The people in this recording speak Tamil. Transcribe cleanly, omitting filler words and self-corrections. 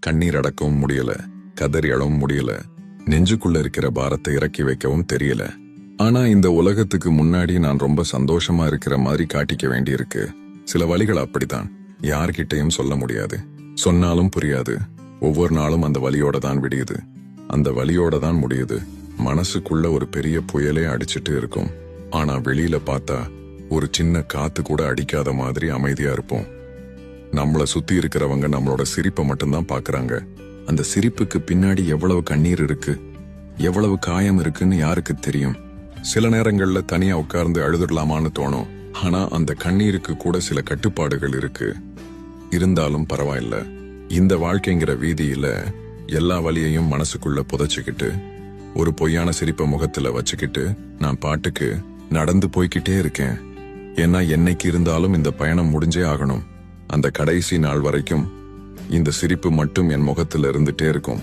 கண்ணீர் அடக்கவும் முடியல, கதறி அழவும் முடியல, நெஞ்சுக்குள்ள இருக்கிற பாரத்தை இறக்கி வைக்கவும் தெரியல. ஆனா இந்த உலகத்துக்கு முன்னாடி நான் ரொம்ப சந்தோஷமா இருக்கிற மாதிரி காட்டிக்க வேண்டியிருக்கு. சில வழிகள் அப்படித்தான், யார்கிட்டையும் சொல்ல முடியாது, சொன்னாலும் புரியாது. ஒவ்வொரு நாளும் அந்த வலியோட தான் விடியுது, அந்த வலியோட தான் முடியுது. மனசுக்குள்ள ஒரு பெரிய புயலே அடிச்சிட்டு இருக்கும். ஆனா வெளியில பார்த்தா ஒரு சின்ன காத்து கூட அடிக்காத மாதிரி அமைதியா இருப்போம். நம்மள சுத்தி இருக்கிறவங்க நம்மளோட சிரிப்பை மட்டும்தான் பாக்குறாங்க. அந்த சிரிப்புக்கு பின்னாடி எவ்வளவு கண்ணீர் இருக்கு, எவ்வளவு காயம் இருக்குன்னு யாருக்கு தெரியும்? சில நேரங்கள்ல தனியா உட்கார்ந்து அழுதுடலாமான்னு தோணும். ஆனா அந்த கண்ணீருக்கு கூட சில கட்டுப்பாடுகள் இருக்கு. இருந்தாலும் பரவாயில்ல, இந்த வாழ்க்கைங்கிற வீதியில எல்லா வலியையும் மனசுக்குள்ள புதைச்சுக்கிட்டு, ஒரு பொய்யான சிரிப்பை முகத்துல வச்சுக்கிட்டு நான் பாட்டுக்கு நடந்து போய்கிட்டே இருக்கேன். ஏன்னா என்னைக்கு இருந்தாலும் இந்த பயணம் முடிஞ்சே ஆகணும். அந்த கடைசி நாள் வரைக்கும் இந்த சிரிப்பு மட்டும் என் முகத்துல இருந்துட்டே இருக்கும்.